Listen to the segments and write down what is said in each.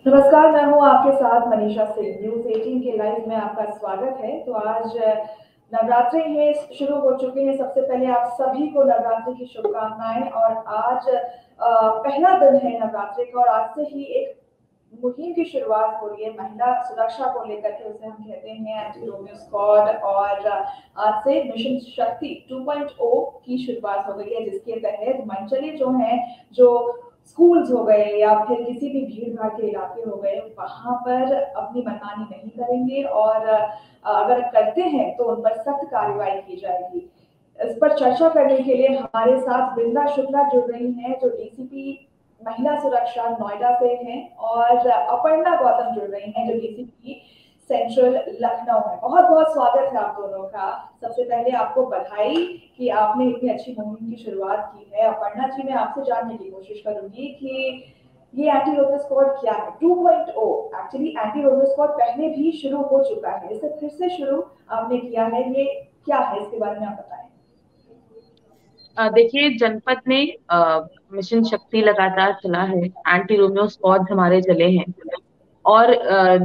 नमस्कार, मैं हूँ आपके साथ मनीषा सिंह। न्यूज़ 18 के लाइव में आपका स्वागत है। तो आज नवरात्रि है शुरू हो चुके हैं। सबसे पहले आप सभी को नवरात्रि की शुभकामनाएं। और आज पहला दिन है नवरात्रि का और आज से ही एक मुहिम की शुरुआत हो रही है महिला सुरक्षा को लेकर के, उसे हम कहते हैं एंटी रोमियो स्क्वाड। और आज से मिशन शक्ति 2.0 की शुरुआत हो गई है, जिसके तहत मंचले जो हैं, जो स्कूल्स हो गए या फिर किसी भी भीड़ भाड़ के इलाके हो गए, वहां पर अपनी मनमानी नहीं करेंगे और अगर करते हैं तो उन पर सख्त कार्रवाई की जाएगी। इस पर चर्चा करने के लिए हमारे साथ वृंदा शुक्ला जुड़ रही हैं, जो डीसीपी महिला सुरक्षा नोएडा से हैं, और अपर्णा गौतम जुड़ रही हैं, जो डीसीपी सेंट्रल लखनऊ है। बहुत बहुत स्वागत है आप दोनों का। सबसे पहले आपको बधाई कि आपने इतनी अच्छी मुहिम की शुरुआत की है। अपर्णा जी, मैं आपसे जानने की कोशिश करूंगी कि ये एंटी रोमियो स्क्वाड क्या है 2.0। एक्चुअली एंटी रोमियो स्क्वाड पहले भी शुरू हो चुका है, इसे फिर से शुरू आपने किया है, ये क्या है, इसके बारे में आप बताएं। देखिए, जनपद में मिशन शक्ति लगातार चला है। एंटी रोमियो स्क्वाड हमारे चले हैं। और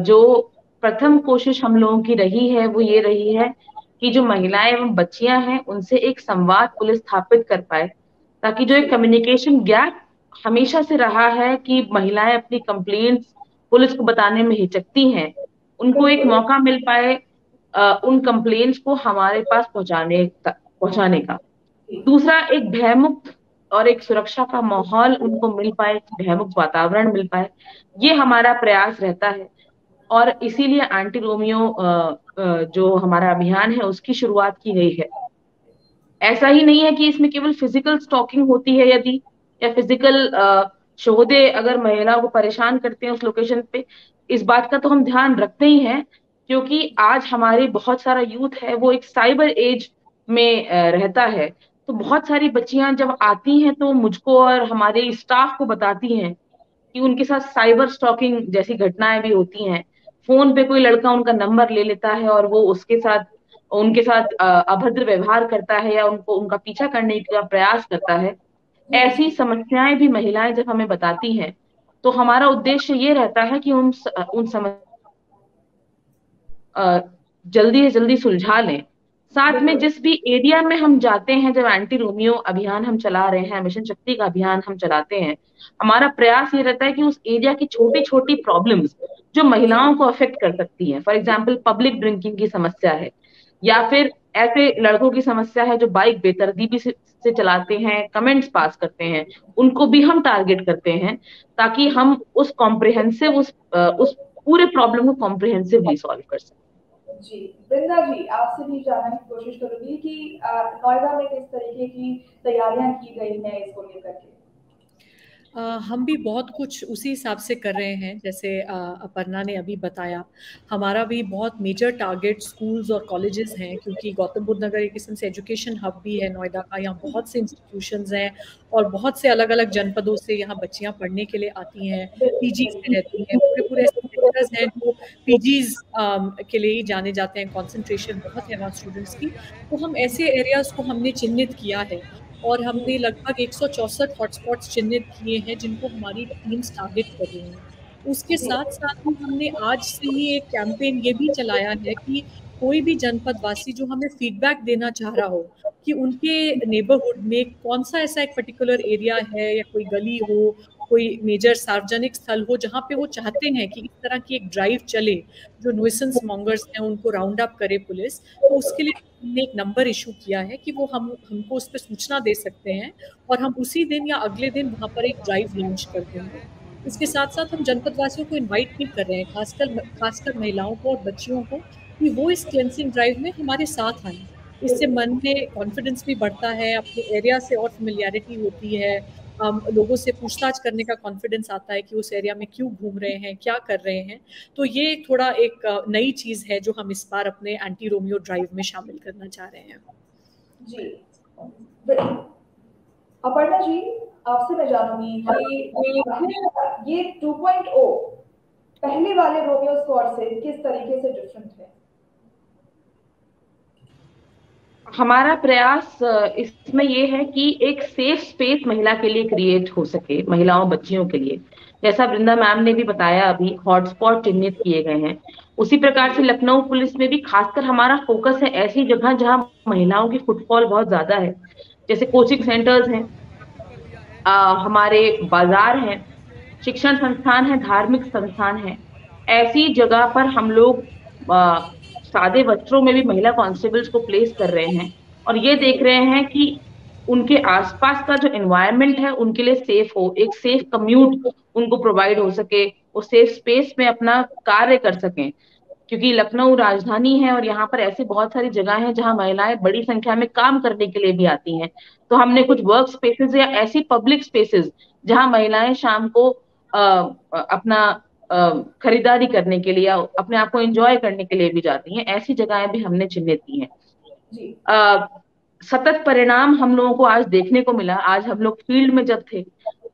जो प्रथम कोशिश हम लोगों की रही है वो ये रही है कि जो महिलाएं एवं बच्चियां हैं उनसे एक संवाद पुलिस स्थापित कर पाए, ताकि जो एक जी कम्युनिकेशन गैप हमेशा से रहा है कि महिलाएं अपनी कंप्लेंट्स पुलिस को बताने में हिचकती हैं, उनको एक बिल्कुल। मौका मिल पाए उन कंप्लेंट्स को हमारे पास पहुंचाने का। जी दूसरा, एक भयमुक्त और एक सुरक्षा का माहौल उनको मिल पाए, भयमुक्त वातावरण मिल पाए, ये हमारा प्रयास रहता है। और इसीलिए एंटी रोमियो जो हमारा अभियान है उसकी शुरुआत की गई है। ऐसा ही नहीं है कि इसमें केवल फिजिकल स्टॉकिंग होती है, यदि या फिजिकल शोधे अगर महिला को परेशान करते हैं उस लोकेशन पे, इस बात का तो हम ध्यान रखते ही हैं, क्योंकि आज हमारे बहुत सारा यूथ है वो एक साइबर एज में रहता है। तो बहुत सारी बच्चियां जब आती हैं तो मुझको और हमारे स्टाफ को बताती हैं कि उनके साथ साइबर स्टॉकिंग जैसी घटनाएं भी होती हैं। फोन पे कोई लड़का उनका नंबर ले लेता है और वो उनके साथ अभद्र व्यवहार करता है या उनको उनका पीछा करने का प्रयास करता है। जी ऐसी जी। समस्याएं भी महिलाएं जब हमें बताती हैं तो हमारा उद्देश्य ये रहता है कि उन समस्या अ, जल्दी से जल्दी सुलझा लें। साथ में बिल्कुल। जिस भी एरिया में हम जाते हैं, जब एंटी रोमियो अभियान हम चला रहे हैं, मिशन शक्ति का अभियान हम चलाते हैं, हमारा प्रयास ये रहता है कि उस एरिया की छोटी छोटी प्रॉब्लम्स जो जी महिलाओं को अफेक्ट कर सकती हैं, फॉर एग्जाम्पल पब्लिक ड्रिंकिंग की समस्या है, या फिर ऐसे लड़कों की समस्या है जो बाइक बेतरतीबी से चलाते हैं, कमेंट्स पास करते हैं, उनको भी हम टारगेट करते हैं, ताकि हम उस पूरे प्रॉब्लम को कॉम्प्रिहेंसिवली सॉल्व कर सकें। जी। वृंदा जी, आपसे भी जानने की कोशिश करूंगी कि नोएडा में किस तरीके की तैयारियां की गई हैं इसको लेकर के। हम भी बहुत कुछ उसी हिसाब से कर रहे हैं जैसे अपर्णा ने अभी बताया। हमारा भी बहुत मेजर टारगेट स्कूल्स और कॉलेजेस हैं, क्योंकि गौतम बुद्ध नगर एक किस्म से एजुकेशन हब भी है नोएडा का। यहाँ बहुत से इंस्टीट्यूशंस हैं और बहुत से अलग अलग जनपदों से यहाँ बच्चियाँ पढ़ने के लिए आती हैं, पीजीज में रहती हैं। पूरे पूरे ऐसे सेक्टर्स हैं जो पीजीज के लिए ही जाने जाते हैं। कॉन्सेंट्रेशन बहुत है वहाँ स्टूडेंट्स की। तो हम ऐसे एरियाज को हमने चिन्हित किया है और हमने लगभग 164 हॉटस्पॉट्स चिन्हित किए हैं जिनको हमारी टीम्स टारगेट कर रही हैं। उसके जी साथ साथ ही हमने आज से ही एक कैंपेन ये भी चलाया है कि कोई भी जनपद वासी जो हमें फीडबैक देना चाह रहा हो कि उनके नेबरहुड में कौन सा ऐसा एक पर्टिकुलर एरिया है या कोई गली हो, कोई मेजर सार्वजनिक स्थल हो जहाँ पे वो चाहते हैं कि इस तरह की एक ड्राइव चले जो न्यूसेंस मॉन्गर्स हैं उनको राउंड अप करे पुलिस। तो उसके लिए हमने एक नंबर इशू किया है कि वो हमको उस पर सूचना दे सकते हैं और हम उसी दिन या अगले दिन वहाँ पर एक ड्राइव लॉन्च कर देंगे। इसके साथ साथ हम जनपद वासियों को इनवाइट भी कर रहे हैं, खासकर महिलाओं को और बच्चियों को, कि वो इस क्लेंसिंग ड्राइव में हमारे साथ आएं। इससे मन में कॉन्फिडेंस भी बढ़ता है, अपने एरिया से और फेमिलियरिटी होती है। लोगों से पूछताछ करने का कॉन्फिडेंस आता है कि उस एरिया में क्यों घूम रहे हैं, क्या कर रहे हैं। तो ये थोड़ा एक नई चीज़ है जो हम इस बार अपने एंटी रोमियो ड्राइव में शामिल करना चाह रहे हैं। जी। अपर्णा जी, आपसे मैं जानूंगी कि आखिर ये 2.0 पहले वाले रोमियो स्क्वाड से किस तरीके से डिफरेंट है। हमारा प्रयास इसमें ये है कि एक सेफ स्पेस महिला के लिए क्रिएट हो सके, महिलाओं बच्चियों के लिए। जैसा वृंदा मैम ने भी बताया, अभी हॉटस्पॉट चिन्हित किए गए हैं। उसी प्रकार से लखनऊ पुलिस में भी खासकर हमारा फोकस है ऐसी जगह जहां महिलाओं की फुटफॉल बहुत ज्यादा है, जैसे कोचिंग सेंटर्स हैं, हमारे बाजार हैं, शिक्षण संस्थान है, धार्मिक संस्थान है। ऐसी जगह पर हम लोग सादे वस्त्रों में भी महिला कांस्टेबल्स को प्लेस कर रहे हैं, और ये देख रहे हैं कि उनके आसपास का जो एनवायरनमेंट है उनके लिए सेफ हो, एक सेफ कम्यूट उनको प्रोवाइड हो सके, वो सेफ स्पेस में अपना कार्य कर सकें। क्योंकि लखनऊ राजधानी है और यहाँ पर ऐसी बहुत सारी जगह हैं जहाँ महिलाएं बड़ी संख्या में काम करने के लिए भी आती हैं। तो हमने कुछ वर्क स्पेसेस या ऐसी पब्लिक स्पेसेस जहाँ महिलाएं शाम को अपना खरीदारी करने के लिए, अपने आप को एंजॉय करने के लिए भी जाती हैं, ऐसी जगहें भी हमने चिन्हित की हैं। जी। सतत परिणाम हम लोगों को आज देखने को मिला। आज हम लोग फील्ड में जब थे,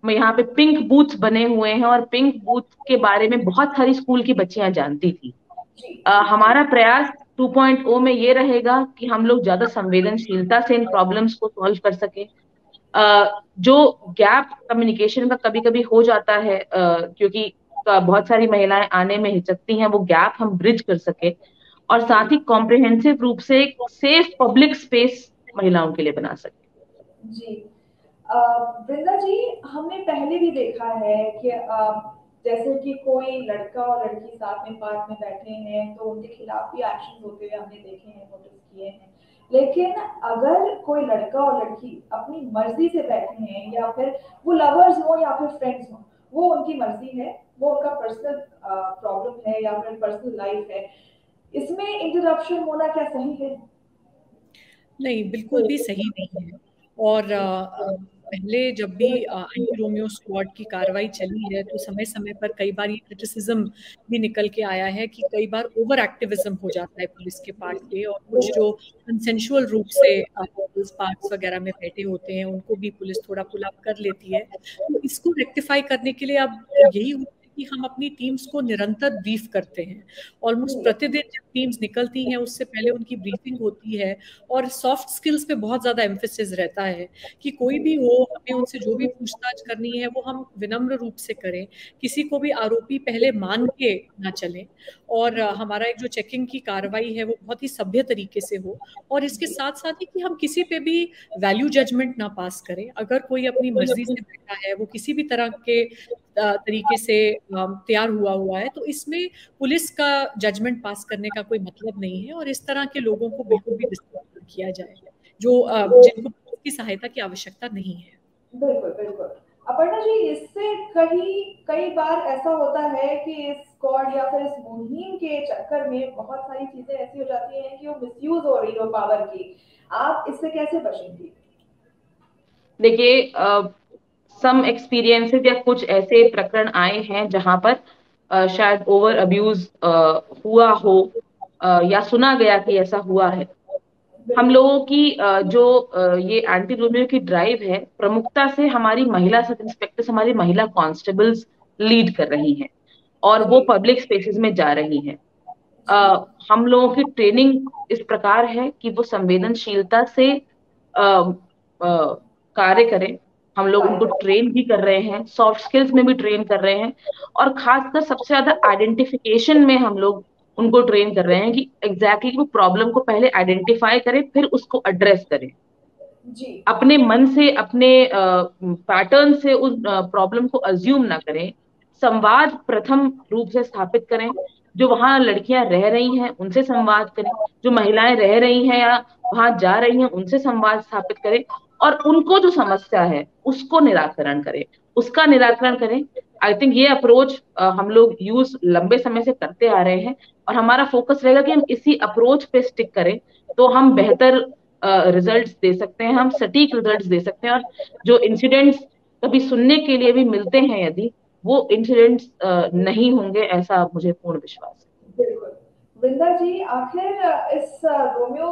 यहाँ पे पिंक बूथ बने हुए हैं, और पिंक बूथ के बारे में बहुत सारी स्कूल की बच्चियां जानती थी। हमारा प्रयास 2.0 में ये रहेगा कि हम लोग ज्यादा संवेदनशीलता से इन प्रॉब्लम्स को सॉल्व कर सके। जो गैप कम्युनिकेशन का कभी कभी हो जाता है, क्योंकि बहुत सारी महिलाएं आने में हिचकती हैं, वो गैप हम ब्रिज कर सके, और साथ ही कॉम्प्रिहेंसिव रूप से एक सेफ पब्लिक स्पेस महिलाओं के लिए बना सके। जी। वृंदा जी, हमने पहले भी देखा है कि जैसे कि कोई लड़का और लड़की साथ में पार्क में बैठे हैं तो उनके खिलाफ भी एक्शन होते हुए हमने देखे हैं, नोटिस किए हैं। लेकिन अगर कोई लड़का और लड़की अपनी मर्जी से बैठे हैं, या फिर वो लवर्स हो या फिर फ्रेंड्स हो, वो उनकी मर्जी है, वो उनका पर्सनल प्रॉब्लम है या फिर पर्सनल लाइफ है, इसमें इंटरप्शन होना क्या सही है? नहीं, बिल्कुल भी सही नहीं है। और पहले जब भी एंटी रोमियो स्क्वाड की कार्रवाई चली है तो समय समय पर कई बार ये क्रिटिसिज्म भी निकल के आया है कि कई बार ओवर एक्टिविज्म हो जाता है पुलिस के पार्ट पे, और कुछ जो कंसेंशुअल रूप से पुलिस पार्क्स वगैरह में बैठे होते हैं उनको भी पुलिस थोड़ा पुल अप कर लेती है। तो इसको रेक्टिफाई करने के लिए अब यही होता है कि हम अपनी टीम्स को निरंतर ब्रीफ करते हैं। ऑलमोस्ट प्रतिदिन जब टीम्स निकलती हैं उससे पहले उनकी ब्रीफिंग होती है, और सॉफ्ट स्किल्स पे बहुत ज्यादा एम्फेसिस रहता है कि कोई भी हो, हमें उनसे जो भी पूछताछ करनी है वो हम विनम्र रूप से करें, किसी को भी आरोपी पहले मान के ना चलें, और हमारा एक जो चेकिंग की कार्रवाई है वो बहुत ही सभ्य तरीके से हो। और इसके साथ साथ ही कि हम किसी पे भी वैल्यू जजमेंट ना पास करें। अगर कोई अपनी मर्जी से बैठा है, वो किसी भी तरह के तरीके से तैयार हुआ हुआ है, तो इसमें पुलिस का जजमेंट पास करने का कोई मतलब नहीं है, और इस तरह के लोगों को बिल्कुल भी डिस्कस किया जाए जो जिनको पुलिस की सहायता की आवश्यकता नहीं है। बिल्कुल बिल्कुल। अपर्णा जी, इससे कई बार ऐसा होता है कि इस स्क्वाड या फिर इस मुहिम के चक्कर में बहुत सारी चीजें ऐसी हो जाती हैं कि वो मिसयूज हो रही हो पावर की, आप इससे कैसे बचेंगी? देखिए, सम एक्सपीरियंसेस या कुछ ऐसे प्रकरण आए हैं जहां पर शायद ओवर अब्यूज हुआ हो, या सुना गया कि ऐसा हुआ है। हम लोगों की ये एंटी रोमियो की ड्राइव है, प्रमुखता से हमारी महिला सब इंस्पेक्टर्स, हमारी महिला कांस्टेबल्स लीड कर रही हैं, और वो पब्लिक स्पेसेस में जा रही हैं। हम लोगों की ट्रेनिंग इस प्रकार है कि वो संवेदनशीलता से कार्य करें। हम लोग उनको ट्रेन भी कर रहे हैं, सॉफ्ट स्किल्स में भी ट्रेन कर रहे हैं, और खासकर सबसे ज्यादा आइडेंटिफिकेशन में हम लोग उनको ट्रेन कर रहे हैं कि एग्जैक्टली वो प्रॉब्लम को पहले आइडेंटिफाई करें, फिर उसको एड्रेस करें। जी। अपने मन से, अपने पैटर्न से उस प्रॉब्लम को अज्यूम ना करें। संवाद प्रथम रूप से स्थापित करें। जो वहां लड़कियां रह रही हैं उनसे संवाद करें, जो महिलाएं रह रही हैं या वहां जा रही हैं उनसे संवाद स्थापित करें, और उनको जो समस्या है उसको निराकरण करें, उसका निराकरण करें। आई थिंक ये अप्रोच हम लोग यूज लंबे समय से करते आ रहे हैं, और हमारा फोकस रहेगा कि हम इसी अप्रोच पे स्टिक करें, तो हम बेहतर रिजल्ट्स दे सकते हैं, हम सटीक रिजल्ट्स दे सकते हैं। और जो इंसिडेंट्स कभी सुनने के लिए भी मिलते हैं, यदि वो इंसिडेंट्स नहीं होंगे, ऐसा मुझे पूर्ण विश्वास है। बिल्कुल। वृंदा जी, आखिर इस Romeo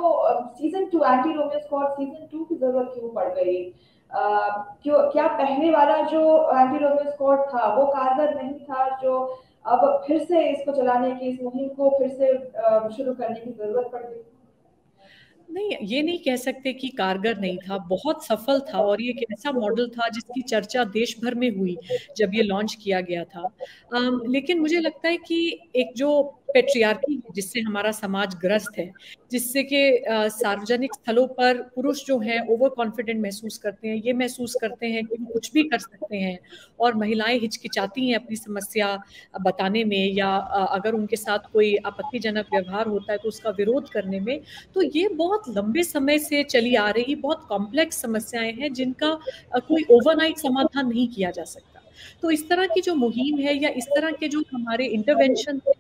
season 2, anti Romeo squad season 2 की जरूरत क्यों पड़ गई? क्यों, क्या पहले वाला जो एंटी रोमियो स्क्वाड था वो कारगर नहीं था, जो अब फिर से इसको चलाने की, इस मुहिम को फिर से शुरू करने की जरूरत पड़ गई? नहीं, ये नहीं कह सकते कि कारगर नहीं था, बहुत सफल था और ये एक ऐसा मॉडल था जिसकी चर्चा देश भर में हुई जब ये लॉन्च किया गया था। लेकिन मुझे लगता है कि एक जो पेट्रियार्की है जिससे हमारा समाज ग्रस्त है, जिससे कि सार्वजनिक स्थलों पर पुरुष जो हैं ओवर कॉन्फिडेंट महसूस करते हैं, ये महसूस करते हैं कि वो कुछ भी कर सकते हैं, और महिलाएं हिचकिचाती हैं अपनी समस्या बताने में, या अगर उनके साथ कोई आपत्तिजनक व्यवहार होता है तो उसका विरोध करने में। तो ये बहुत लंबे समय से चली आ रही बहुत कॉम्प्लेक्स समस्याएं हैं जिनका कोई ओवरनाइट समाधान नहीं किया जा सकता। तो इस तरह की जो मुहिम है या इस तरह के जो हमारे इंटरवेंशन है,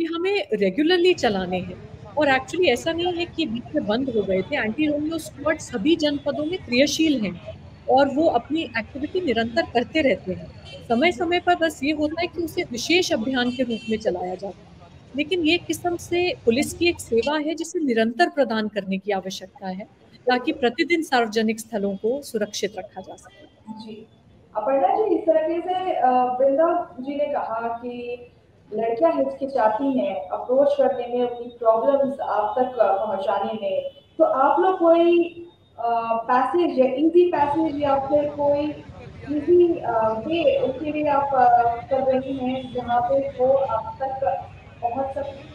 ये हमें रेगुलरली चलाने हैं। और एक्चुअली ऐसा नहीं है कि बीच में बंद हो गए थे, एंटी रोमियो स्क्वाड सभी जनपदों में क्रियाशील हैं और वो अपनी एक्टिविटी निरंतर करते रहते हैं। समय समय पर बस ये होता है कि उसे विशेष अभियान के रूप में चलाया जाता है, लेकिन ये किस्म से पुलिस की एक सेवा है जिसे निरंतर प्रदान करने की आवश्यकता है ताकि प्रतिदिन सार्वजनिक स्थलों को सुरक्षित रखा जा सके। जी, अपर्णा जी, इस तरीके से वृंदा जी ने कहा कि लड़कियां हिचकिचाती हैं अप्रोच करने में, अपनी प्रॉब्लम्स आप तक पहुंचाने में। तो आप लोग कोई पैसेज या इजी पैसेज या फिर कोई इजी वे उनके लिए आप कर रही हैं जहाँ पे वो आप तक पहुंच सके?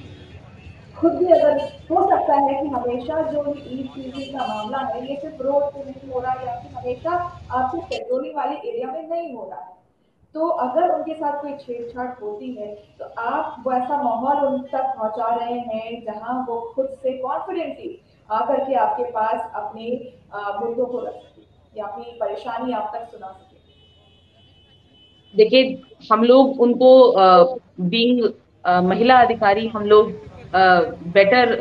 खुद भी अगर हो सकता है कि हमेशा जो ये ई चीज़ें का मामला है ये सिर्फ रोड पे नहीं हो रहा है या फिर हमेशा आपके पेट्रोलिंग वाले एरिया में नहीं हो रहा है, तो अगर उनके साथ कोई छेड़छाड़ होती है तो आप वैसा माहौल उन तक पहुंचा रहे हैं जहां वो खुद से कॉन्फिडेंटली आकर के आपके पास अपने मुद्दों को रख सके या अपनी परेशानी आप तक सुना सके। देखिए, हम लोग उनको बीइंग महिला अधिकारी, हम लोग बेटर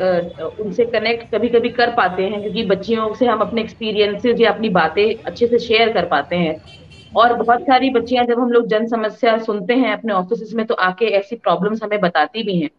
उनसे कनेक्ट कभी कभी कर पाते हैं, क्योंकि बच्चियों से हम अपने एक्सपीरियंसेस या अपनी बातें अच्छे से शेयर कर पाते हैं। और बहुत सारी बच्चियां, जब हम लोग जन समस्या सुनते हैं अपने ऑफिस में, तो आके ऐसी प्रॉब्लम्स हमें बताती भी हैं।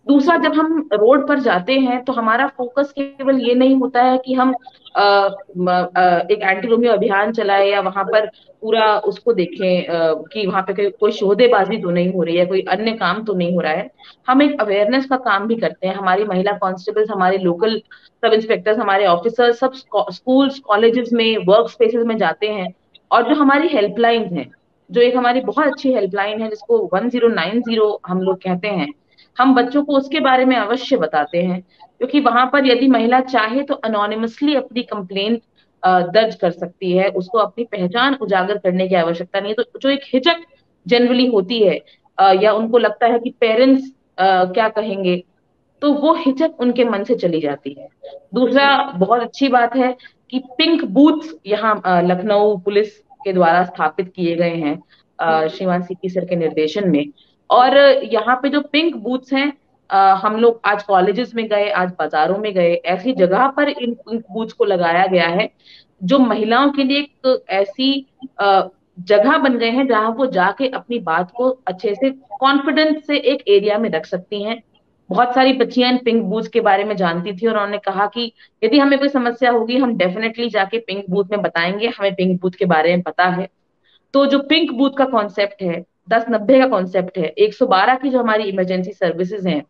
दूसरा, जब हम रोड पर जाते हैं तो हमारा फोकस केवल ये नहीं होता है कि हम एक एंटी रोमियो अभियान चलाए या वहां पर पूरा उसको देखें कि वहां पे कोई शोधेबाजी तो नहीं हो रही है, कोई अन्य काम तो नहीं हो रहा है। हम एक अवेयरनेस का काम भी करते हैं। हमारी महिला कांस्टेबल्स, हमारे लोकल सब इंस्पेक्टर्स, हमारे ऑफिसर्स सब स्कूल्स, कॉलेजेस में, वर्क स्पेसेस में जाते हैं। और जो हमारी हेल्पलाइन है, जो एक हमारी बहुत अच्छी हेल्पलाइन है जिसको 1090 हम लोग कहते हैं, हम बच्चों को उसके बारे में अवश्य बताते हैं। क्योंकि वहां पर यदि महिला चाहे तो अनोनिमसली अपनी कंप्लेंट दर्ज कर सकती है, उसको अपनी पहचान उजागर करने की आवश्यकता नहीं है। तो जो एक हिचक जनरली होती है, या उनको लगता है कि पेरेंट्स क्या कहेंगे, तो वो हिचक उनके मन से चली जाती है। दूसरा, बहुत अच्छी बात है कि पिंक बूथ यहाँ लखनऊ पुलिस के द्वारा स्थापित किए गए हैं, श्रीमान सीपी सर के निर्देशन में। और यहाँ पे जो पिंक बूथ्स हैं, हम लोग आज कॉलेजेस में गए, आज बाजारों में गए, ऐसी जगह पर इन पिंक बूथ्स को लगाया गया है जो महिलाओं के लिए एक ऐसी जगह बन गए हैं जहां वो जाके अपनी बात को अच्छे से कॉन्फिडेंस से एक एरिया में रख सकती हैं। बहुत सारी बच्चियां इन पिंक बूथ के बारे में जानती थी और उन्होंने कहा कि यदि हमें कोई समस्या होगी हम डेफिनेटली जाके पिंक बूथ में बताएंगे, हमें पिंक बूथ के बारे में पता है। तो जो पिंक बूथ का कॉन्सेप्ट है, 1090 का कॉन्सेप्ट है, 112 की जो हमारी इमरजेंसी सर्विसेज हैं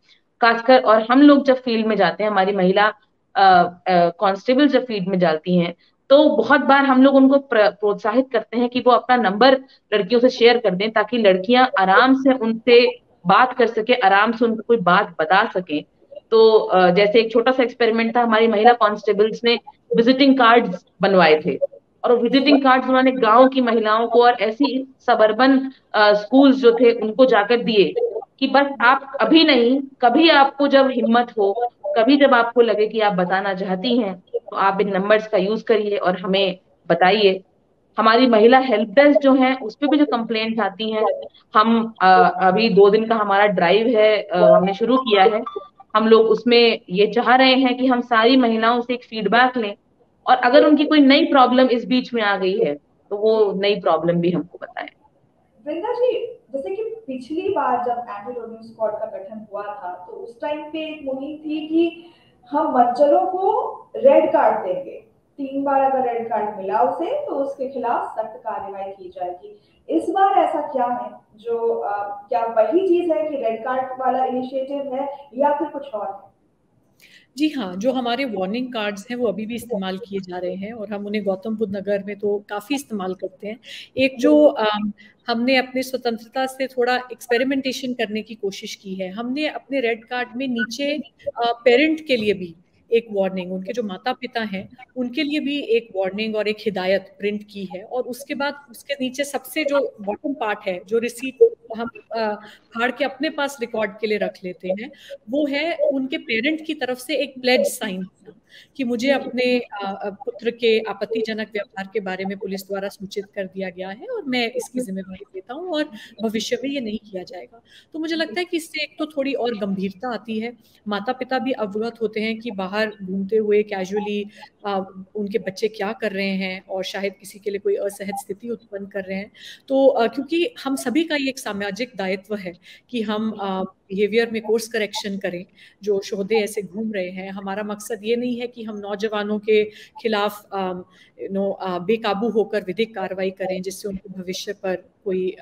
खासकर, और हम लोग जब फील्ड में जाते हैं, हमारी महिला कांस्टेबल जब फील्ड में जाती हैं, तो बहुत बार हम लोग उनको प्रोत्साहित करते हैं कि वो अपना नंबर लड़कियों से शेयर कर दें, ताकि लड़कियां आराम से उनसे बात कर सके, आराम से उनको कोई बात बता सकें। तो जैसे एक छोटा सा एक्सपेरिमेंट था, हमारी महिला कांस्टेबल्स ने विजिटिंग कार्ड्स बनवाए थे, और विजिटिंग कार्ड्स उन्होंने गांव की महिलाओं को और ऐसी सबर्बन स्कूल्स जो थे उनको जाकर दिए कि बस आप अभी नहीं, कभी आपको जब हिम्मत हो, कभी जब आपको लगे कि आप बताना चाहती हैं, तो आप इन नंबर्स का यूज करिए और हमें बताइए। हमारी महिला हेल्प डेस्क जो है उस पे भी जो कंप्लेंट्स आती हैं, हम अभी 2 दिन का हमारा ड्राइव है, हमने शुरू किया है। हम लोग उसमें ये चाह रहे हैं कि हम सारी महिलाओं से एक फीडबैक लें, और अगर उनकी कोई नई प्रॉब्लम इस बीच में आ गई है तो वो नई प्रॉब्लम भी हमको बताएं। वृंदा जी, जैसे कि पिछली बार जब एंटी रोमियो स्क्वाड का गठन हुआ था तो उस टाइम पे एक मुहिम थी कि हम बच्चों को रेड कार्ड देंगे, 3 बार अगर रेड कार्ड मिला उसे तो उसके खिलाफ सख्त कार्रवाई की जाएगी। इस बार ऐसा क्या है जो क्या वही चीज है कि रेड कार्ड वाला इनिशिएटिव है या फिर कुछ और है? जी हाँ, जो हमारे वार्निंग कार्ड्स हैं वो अभी भी इस्तेमाल किए जा रहे हैं और हम उन्हें गौतम बुद्ध नगर में तो काफ़ी इस्तेमाल करते हैं। एक जो हमने अपने स्वतंत्रता से थोड़ा एक्सपेरिमेंटेशन करने की कोशिश की है। हमने अपने रेड कार्ड में नीचे पेरेंट के लिए भी एक वार्निंग, उनके जो माता-पिता हैं, उनके लिए भी एक वार्निंग और एक हिदायत प्रिंट की है और उसके बाद उसके नीचे सबसे जो बॉटम पार्ट है, जो रिसीट हम फाड़ के अपने पास रिकॉर्ड के लिए रख लेते हैं, वो है उनके पेरेंट की तरफ से एक प्लेज साइन करना कि मुझे अपने पुत्र के आपत्तिजनक व्यवहार के बारे में पुलिस द्वारा सूचित कर दिया गया है और मैं इसकी जिम्मेदारी लेता हूँ और भविष्य में ये नहीं किया जाएगा। तो मुझे लगता है कि इससे एक तो थोड़ी और गंभीरता आती है, माता पिता भी अवगत होते हैं कि बाहर घूमते हुए कैजुअली उनके बच्चे क्या कर रहे हैं और शायद किसी के लिए कोई असहज स्थिति उत्पन्न कर रहे हैं। तो क्योंकि हम सभी का ये एक सामाजिक दायित्व है कि हम बिहेवियर में कोर्स करेक्शन करें। जो शोधे ऐसे घूम रहे हैं, हमारा मकसद ये नहीं है कि हम नौजवानों के खिलाफ बेकाबू होकर विधिक कार्रवाई करें जिससे उनके भविष्य पर कोई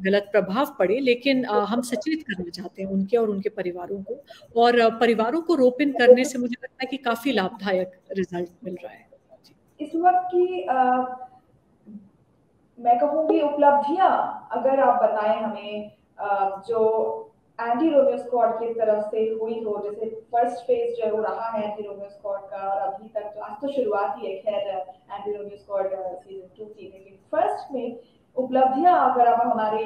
गलत प्रभाव पड़े, लेकिन हम सचेत करना चाहते हैं उनके और उनके परिवारों को, और परिवारों को रोप इन करने से मुझे लगता है कि काफी लाभदायक रिजल्ट मिल रहा है। इस वक्त की मैं कहूँगी उपलब्धियां अगर आप बताएं हमें, जो एंटी रोमियो स्क्वाड की तरफ से हुई हो, जैसे फर्स्ट फेज जो रहा है एंटी रोमियो स्क्वाड का और अभी तक तो आज तो शुरुआत ही है खैर एंटी रोमियो स्क्वाड सीजन 2 की, लेकिन फर्स्ट में उपलब्धियां अगर आप हमारे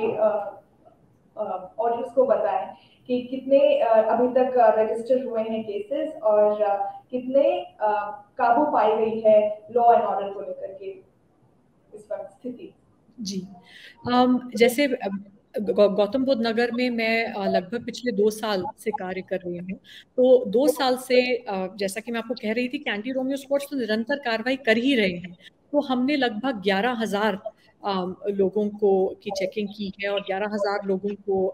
ऑडियंस को बताएं कि कितने अभी तक रजिस्टर हुए हैं केसेस और कितने काबू पाई गई है लॉ एंड ऑर्डर को लेकर के इस वक्त स्थिति। जी, जैसे गौतम बुद्ध नगर में मैं लगभग पिछले 2 साल से कार्य कर रही हूँ। तो 2 साल से जैसा कि मैं आपको कह रही थी कि एंटी रोमियो स्क्वाड्स तो निरंतर कार्रवाई कर ही रहे हैं। तो हमने लगभग 11,000 लोगों को की चेकिंग की है और 11,000 लोगों को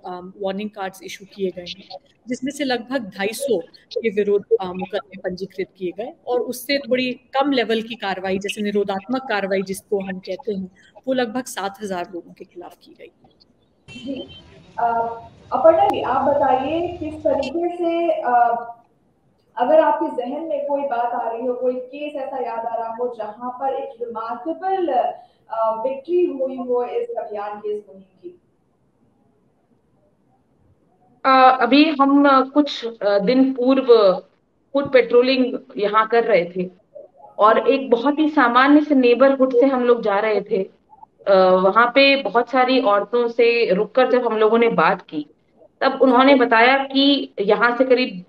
वार्निंग कार्ड्स इशू किए गए हैं, जिसमें से लगभग 250 के विरुद्ध मुकदमे पंजीकृत किए गए और उससे थोड़ी कम लेवल की कार्रवाई जैसे निरोधात्मक कार्रवाई जिसको हम कहते हैं, वो लगभग 7,000 लोगों के खिलाफ की गई। जी, अपर्णा जी आप बताइए किस तरीके से अगर आपके जहन में कोई बात आ रही हो, कोई केस ऐसा याद आ रहा हो जहां पर एक रिमार्केबल विक्ट्री हुई हो इस अभियान की, इस मुहिम की। अभी हम कुछ दिन पूर्व फुट पेट्रोलिंग यहाँ कर रहे थे और एक बहुत ही सामान्य से नेबरहुड से हम लोग जा रहे थे। वहां पे बहुत सारी औरतों से रुककर जब हम लोगों ने बात की तब उन्होंने बताया कि यहाँ से करीब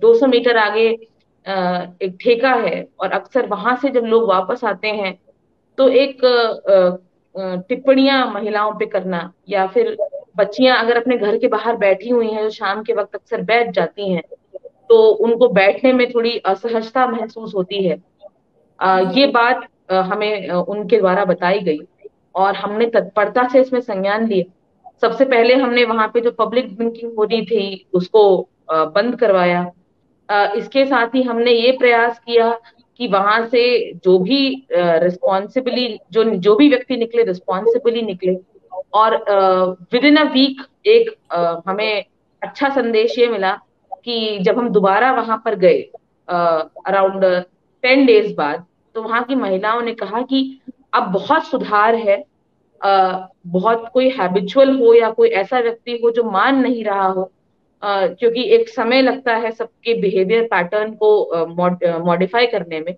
200 मीटर आगे एक ठेका है और अक्सर वहां से जब लोग वापस आते हैं तो एक टिप्पणियां महिलाओं पे करना या फिर बच्चियां अगर अपने घर के बाहर बैठी हुई हैं जो शाम के वक्त अक्सर बैठ जाती हैं तो उनको बैठने में थोड़ी असहजता महसूस होती है। ये बात हमें उनके द्वारा बताई गई और हमने तत्परता से इसमें संज्ञान लिए। सबसे पहले हमने वहां पे जो पब्लिक ड्रिंकिंग हो रही थी उसको बंद करवाया। इसके साथ ही हमने ये प्रयास किया कि वहां से जो भी रिस्पॉन्सिबली जो जो भी व्यक्ति निकले रिस्पॉन्सिबली निकले और विद इन अ वीक एक हमें अच्छा संदेश ये मिला कि जब हम दोबारा वहां पर गए अराउंड 10 डेज बाद तो वहां की महिलाओं ने कहा कि अब बहुत सुधार है। बहुत कोई हैबिचुअल हो या कोई ऐसा व्यक्ति हो जो मान नहीं रहा हो, क्योंकि एक समय लगता है सबके बिहेवियर पैटर्न को मॉडिफाई करने में,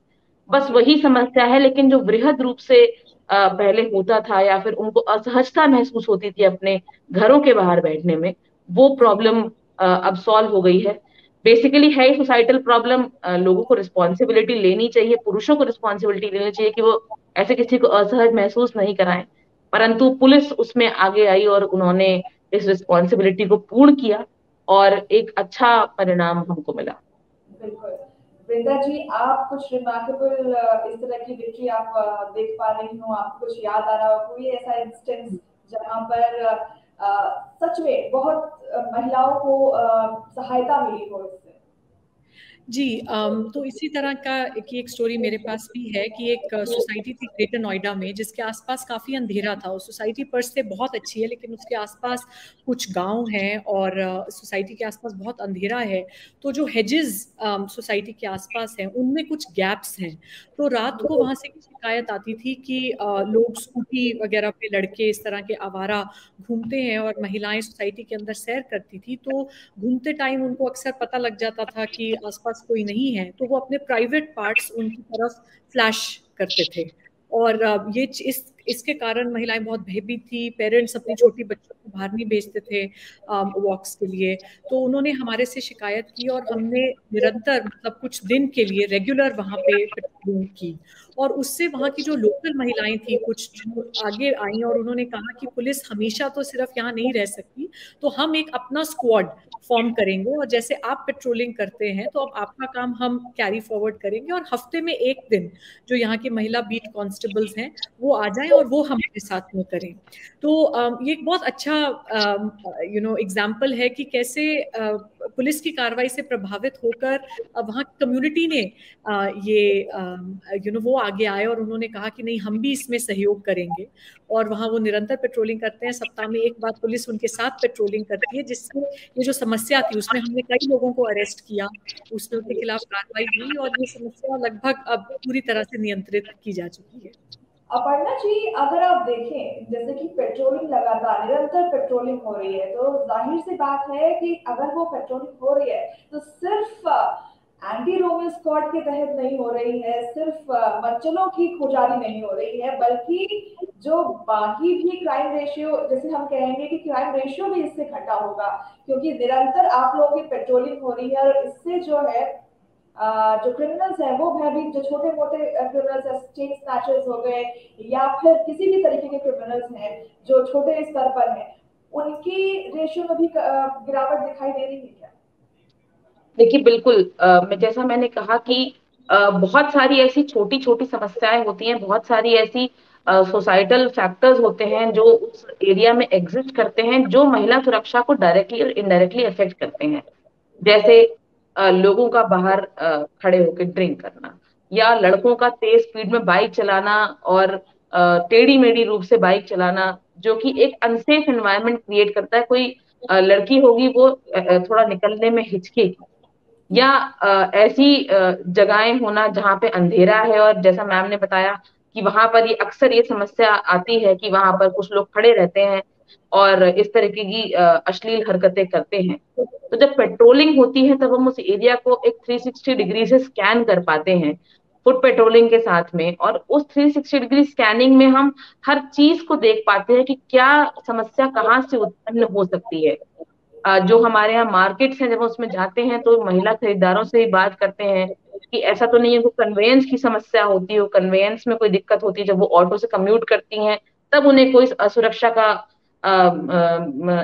बस वही समस्या है। लेकिन जो वृहद रूप से पहले होता था या फिर उनको असहजता महसूस होती थी अपने घरों के बाहर बैठने में, वो प्रॉब्लम अब सॉल्व हो गई है। बेसिकली है सोसाइटल प्रॉब्लम। लोगों को रिस्पॉन्सिबिलिटी लेनी चाहिए, पुरुषों को रिस्पॉन्सिबिलिटी लेनी चाहिए कि वो ऐसे किसी को असहज महसूस नहीं कराएं, परंतु पुलिस उसमें आगे आई और उन्होंने इस रिस्पॉन्सिबिलिटी को पूर्ण किया और एक अच्छा परिणाम हमको मिला। बिल्कुल। वृंदा जी आप कुछ रिमार्केबल इस तरह की विक्ट्री आप देख पा रही हो, आपको कुछ याद आ रहा हो कोई ऐसा इंस्टेंस जहां पर सच में बहुत महिलाओं को सहायता मिली हो इससे? जी, तो इसी तरह का एक स्टोरी मेरे पास भी है कि एक सोसाइटी थी ग्रेटर नोएडा में जिसके आसपास काफ़ी अंधेरा था। वो सोसाइटी पर से बहुत अच्छी है लेकिन उसके आसपास कुछ गांव हैं और सोसाइटी के आसपास बहुत अंधेरा है। तो जो हेजेस सोसाइटी के आसपास हैं उनमें कुछ गैप्स हैं। तो रात को वहां से शिकायत आती थी कि लोग स्कूटी वगैरह पे लड़के इस तरह के आवारा घूमते हैं और महिलाएं सोसाइटी के अंदर सैर करती थी। तो घूमते टाइम उनको अक्सर पता लग जाता था कि आसपास कोई नहीं है, तो वो अपने प्राइवेट पार्ट्स उनकी तरफ फ्लैश करते थे। और इसके कारण महिलाएं बहुत भयभीत थी। पेरेंट्स अपनी छोटी बच्चों को बाहर नहीं भेजते थे वॉक्स के लिए। तो उन्होंने हमारे से शिकायत की और हमने निरंतर मतलब कुछ दिन के लिए रेगुलर वहां पे पेट्रोलिंग की। और उससे वहां की जो लोकल महिलाएं थी कुछ जो आगे आई और उन्होंने कहा कि पुलिस हमेशा तो सिर्फ यहाँ नहीं रह सकती, तो हम एक अपना स्क्वाड फॉर्म करेंगे और जैसे आप पेट्रोलिंग करते हैं तो अब आपका काम हम कैरी फॉरवर्ड करेंगे और हफ्ते में एक दिन जो यहाँ की महिला बीट कांस्टेबल्स हैं वो आ जाएं और वो हमारे साथ में करें। तो ये एक बहुत अच्छा एग्जाम्पल है कि कैसे पुलिस की कार्रवाई से प्रभावित होकर वहाँ कम्युनिटी ने ये वो आगे आए और उन्होंने कहा कि नहीं हम भी इसमें सहयोग करेंगे। और वहाँ वो निरंतर पेट्रोलिंग करते हैं। सप्ताह में एक बार पुलिस उनके साथ पेट्रोलिंग करती है जिससे ये जो समस्या थी उसमें हमने कई लोगों को अरेस्ट किया, उसमें उनके खिलाफ कार्रवाई हुई और ये समस्या लगभग अब पूरी तरह से नियंत्रित की जा चुकी है। अपर्णा जी, अगर आप देखें जैसे कि पेट्रोलिंग लगातार निरंतर पेट्रोलिंग हो रही है, तो जाहिर सी बात है कि अगर वो पेट्रोलिंग हो रही है तो सिर्फ एंटी रोमियो स्क्वाड के तहत नहीं हो रही है, सिर्फ बच्चों की खुजारी नहीं हो रही है, बल्कि जो बाकी भी क्राइम रेशियो, जैसे हम कहेंगे कि क्राइम रेशियो भी इससे घटा होगा, क्योंकि निरंतर आप लोगों की पेट्रोलिंग हो रही है और इससे जो है जो क्रिमिनल्स हैं वो भयभीत, जो छोटे मोटे क्रिमिनल्स हैं, चेन स्नैचर्स हो गए या फिर किसी भी तरीके के क्रिमिनल्स हैं जो छोटे स्तर पर हैं, उनकी रेशियो में भी गिरावट दिखाई दे रही है क्या? देखिए बिल्कुल, जैसा मैंने कहा कि बहुत सारी ऐसी छोटी छोटी समस्याएं होती हैं, बहुत सारी ऐसी सोसाइटल फैक्टर्स होते हैं जो उस एरिया में एग्जिस्ट करते हैं, जो महिला सुरक्षा को डायरेक्टली और इनडायरेक्टली अफेक्ट करते हैं। जैसे लोगों का बाहर खड़े होकर ड्रिंक करना, या लड़कों का तेज स्पीड में बाइक चलाना और टेढ़ी मेढ़ी रूप से बाइक चलाना, जो कि एक अनसेफ एनवायरनमेंट क्रिएट करता है। कोई लड़की होगी वो थोड़ा निकलने में हिचकेगी, या ऐसी जगहें होना जहाँ पे अंधेरा है, और जैसा मैम ने बताया कि वहां पर ये अक्सर ये समस्या आती है कि वहां पर कुछ लोग खड़े रहते हैं और इस तरीके की अश्लील हरकतें करते हैं। तो जब पेट्रोलिंग होती है तब हम उस एरिया को एक 360 डिग्री से स्कैन कर पाते हैं फुट पेट्रोलिंग के साथ में, और उस 360 डिग्री स्कैनिंग में हम हर चीज को देख पाते हैं कि क्या समस्या कहाँ से उत्पन्न हो सकती है। जो हमारे यहाँ मार्केट्स हैं, जब उसमें जाते हैं तो महिला खरीदारों से ही बात करते हैं कि ऐसा तो नहीं है कि कन्वेयंस की समस्या होती हो, कन्वेयंस में कोई दिक्कत होती है, जब वो ऑटो से कम्यूट करती हैं तब उन्हें कोई असुरक्षा का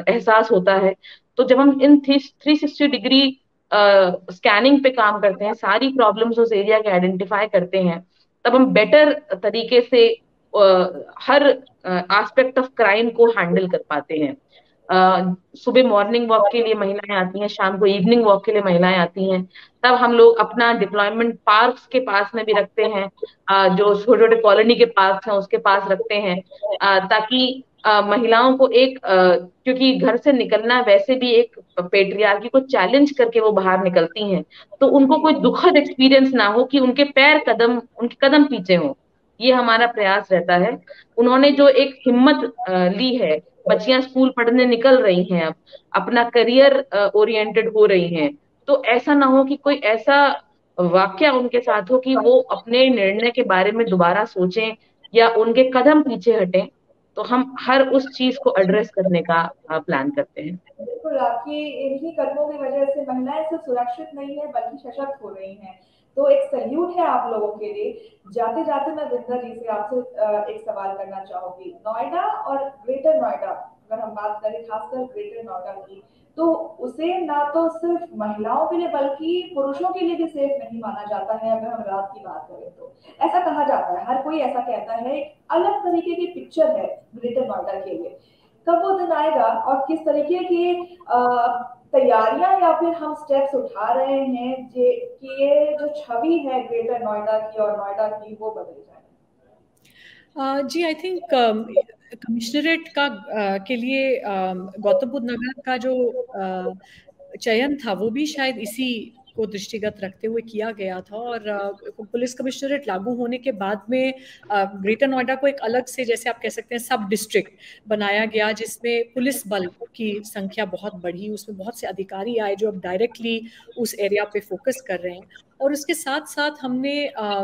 एहसास होता है। तो जब हम इन 360 डिग्री स्कैनिंग पे काम करते हैं, सारी प्रॉब्लम्स उस एरिया के आइडेंटिफाई करते हैं, तब हम बेटर तरीके से हर एस्पेक्ट ऑफ क्राइम को हैंडल कर पाते हैं। सुबह मॉर्निंग वॉक के लिए महिलाएं आती हैं, शाम को इवनिंग वॉक के लिए महिलाएं आती हैं। तब हम लोग अपना डिप्लॉयमेंट पार्क्स के पास में भी रखते हैं, जो छोटे छोटे कॉलोनी के पार्क्स हैं उसके पास रखते हैं, ताकि महिलाओं को एक क्योंकि घर से निकलना वैसे भी एक पेट्रियार्की को चैलेंज करके वो बाहर निकलती हैं, तो उनको कोई दुखद एक्सपीरियंस ना हो कि उनके कदम पीछे हो। ये हमारा प्रयास रहता है। उन्होंने जो एक हिम्मत ली है, बच्चियां स्कूल पढ़ने निकल रही हैं, अब अपना करियर ओरिएंटेड हो रही हैं, तो ऐसा ना हो कि कोई ऐसा वाक्य उनके साथ हो कि वो अपने निर्णय के बारे में दोबारा सोचें या उनके कदम पीछे हटें। तो हम हर उस चीज को एड्रेस करने का प्लान करते हैं। बिल्कुल, आपकी इन्हीं कदमों की वजह से महिलाएं सिर्फ सुरक्षित नहीं है बल्कि सशक्त हो रही हैं। तो एक सल्यूट है आप लोगों के लिए। जाते जाते मैं विंदर जी से आपसे एक सवाल करना चाहूंगी। नोएडा और ग्रेटर नोएडा, अगर हम बात करें खासकर ग्रेटर नोएडा की, तो उसे ना तो सिर्फ महिलाओं के लिए बल्कि पुरुषों के लिए भी सेफ नहीं माना जाता है। अगर हम रात की बात करें तो ऐसा कहा जाता है, हर कोई ऐसा कहता है। एक अलग तरीके की पिक्चर है ग्रेटर नोएडा के लिए। कब वो दिन आएगा और किस तरीके के तैयारियां या फिर हम स्टेप्स उठा रहे हैं कि ये जो छवि है ग्रेटर नोएडा की और नोएडा की वो बदल जाए? जी, आई थिंक कमिश्नरेट का के लिए गौतम बुद्ध नगर का जो चयन था वो भी शायद इसी को दृष्टिगत रखते हुए किया गया था। और पुलिस कमिश्नरेट लागू होने के बाद में ग्रेटर नोएडा को एक अलग से, जैसे आप कह सकते हैं, सब डिस्ट्रिक्ट बनाया गया, जिसमें पुलिस बल की संख्या बहुत बढ़ी। उसमें बहुत से अधिकारी आए जो अब डायरेक्टली उस एरिया पे फोकस कर रहे हैं। और उसके साथ साथ हमने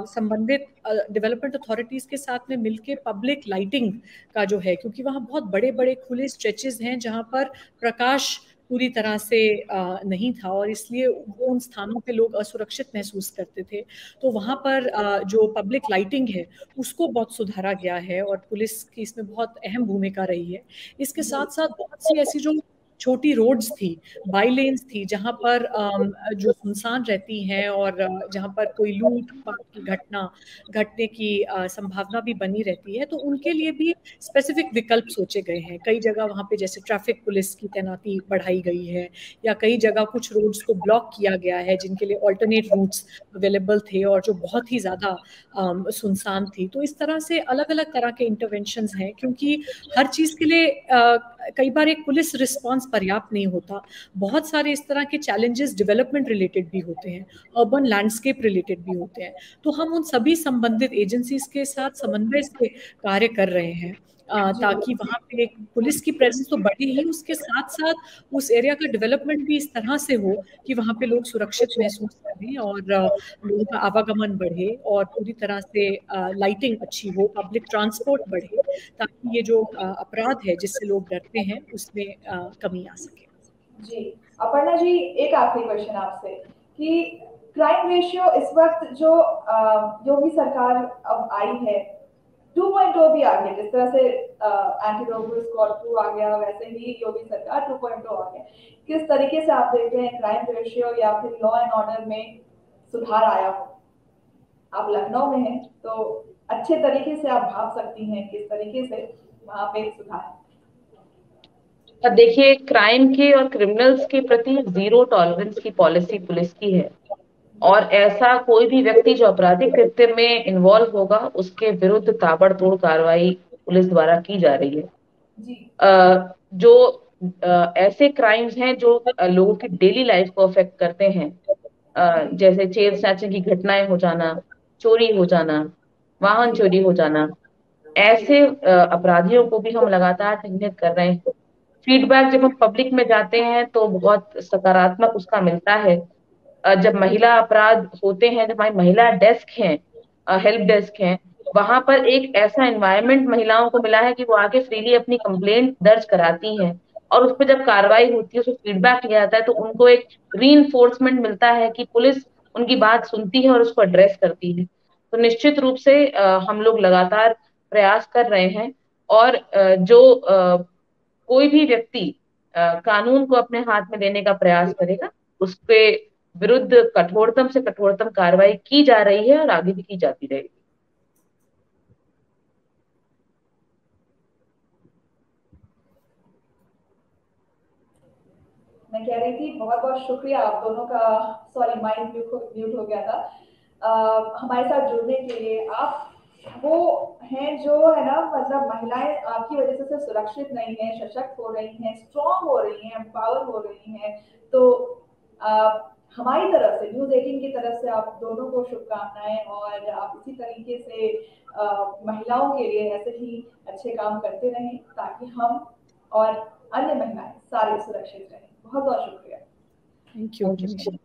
संबंधित डेवलपमेंट अथॉरिटीज के साथ में मिलके पब्लिक लाइटिंग का जो है, क्योंकि वहाँ बहुत बड़े बड़े खुले स्ट्रेचेस हैं जहाँ पर प्रकाश पूरी तरह से नहीं था, और इसलिए वो उन स्थानों पे लोग असुरक्षित महसूस करते थे। तो वहाँ पर जो पब्लिक लाइटिंग है उसको बहुत सुधारा गया है, और पुलिस की इसमें बहुत अहम भूमिका रही है। इसके साथ साथ बहुत सी ऐसी जो छोटी रोड्स थी, बाई लेन्स थी, जहाँ पर जो सुनसान रहती हैं और जहाँ पर कोई लूट पाट की घटना घटने की संभावना भी बनी रहती है, तो उनके लिए भी स्पेसिफिक विकल्प सोचे गए हैं। कई जगह वहाँ पे जैसे ट्रैफिक पुलिस की तैनाती बढ़ाई गई है, या कई जगह कुछ रोड्स को ब्लॉक किया गया है जिनके लिए ऑल्टरनेट रूट्स अवेलेबल थे और जो बहुत ही ज़्यादा सुनसान थी। तो इस तरह से अलग अलग तरह के इंटरवेंशंस हैं, क्योंकि हर चीज़ के लिए कई बार एक पुलिस रिस्पॉन्स पर्याप्त नहीं होता। बहुत सारे इस तरह के चैलेंजेस डेवलपमेंट रिलेटेड भी होते हैं, अर्बन लैंडस्केप रिलेटेड भी होते हैं। तो हम उन सभी संबंधित एजेंसीज के साथ समन्वय से कार्य कर रहे हैं, ताकि वहाँ पे एक पुलिस की प्रेजेंस तो बढ़े ही, उसके साथ साथ उस एरिया का डेवलपमेंट भी इस तरह से हो कि वहाँ पे लोग सुरक्षित महसूस करें और लोगों का आवागमन बढ़े, और पूरी तरह से लाइटिंग अच्छी हो, पब्लिक ट्रांसपोर्ट बढ़े, ताकि ये जो अपराध है जिससे लोग डरते हैं उसमें कमी आ सके। जी अपर्णा जी, एक आखिरी क्वेश्चन आपसे कि क्राइम रेशियो इस वक्त जो योगी सरकार अब आई है 2.0 भी आ गया, जिस तरह से एंटी रोबरी स्क्वाड 2 आ गया, वैसे ही योगी सरकार 2.0 आ गया। किस तरीके से आप देखते हैं क्राइम रेशियो या फिर लॉ एंड ऑर्डर में सुधार आया हो? आप लखनऊ में हैं तो अच्छे तरीके से आप भाप सकती हैं किस तरीके से वहां पे सुधार है। अब देखिए, क्राइम के और क्रिमिनल्स के प्रति जीरो टॉलरेंस की पॉलिसी पुलिस की है, और ऐसा कोई भी व्यक्ति जो आपराधिक कृत्य में इन्वॉल्व होगा उसके विरुद्ध ताबड़तोड़ कार्रवाई पुलिस द्वारा की जा रही है। जी जो ऐसे क्राइम्स हैं जो लोगों की डेली लाइफ को अफेक्ट करते हैं, जैसे चेन स्नैचिंग की घटनाएं हो जाना, चोरी हो जाना, वाहन चोरी हो जाना, ऐसे अपराधियों को भी हम लगातार चिन्हित कर रहे हैं। फीडबैक जब हम पब्लिक में जाते हैं तो बहुत सकारात्मक उसका मिलता है। जब महिला अपराध होते हैं, जब हमारी महिला डेस्क हैं, हेल्प डेस्क हैं, वहां पर एक ऐसा एनवायरनमेंट महिलाओं को मिला है कि वो आके फ्रीली अपनी कंप्लेंट दर्ज कराती हैं, और उस पर जब कार्रवाई होती है, उसको फीडबैक लिया जाता है, तो उनको एक रीइंफोर्समेंट मिलता है कि पुलिस उनकी बात सुनती है और उसको एड्रेस करती है। तो निश्चित रूप से हम लोग लगातार प्रयास कर रहे हैं, और कोई भी व्यक्ति कानून को अपने हाथ में लेने का प्रयास करेगा, उसके विरुद्ध कठोरतम से कठोरतम कार्रवाई की जा रही है और आगे भी की जाती रहेगी। मैं कह रही थी बहुत बहुत शुक्रिया आप दोनों का, सॉरी माइक म्यूट हो गया था, हमारे साथ जुड़ने के लिए। आप वो हैं जो है ना, मतलब महिलाएं आपकी वजह से सिर्फ सुरक्षित नहीं है, सशक्त हो रही हैं, स्ट्रांग हो रही हैं, एम्पावर हो रही हैं। तो हमारी तरफ से, न्यूज़ 18 की तरफ से आप दोनों को शुभकामनाएं, और आप इसी तरीके से महिलाओं के लिए ऐसे ही अच्छे काम करते रहें ताकि हम और अन्य महिलाएं सारे सुरक्षित रहें। बहुत बहुत शुक्रिया। Thank you.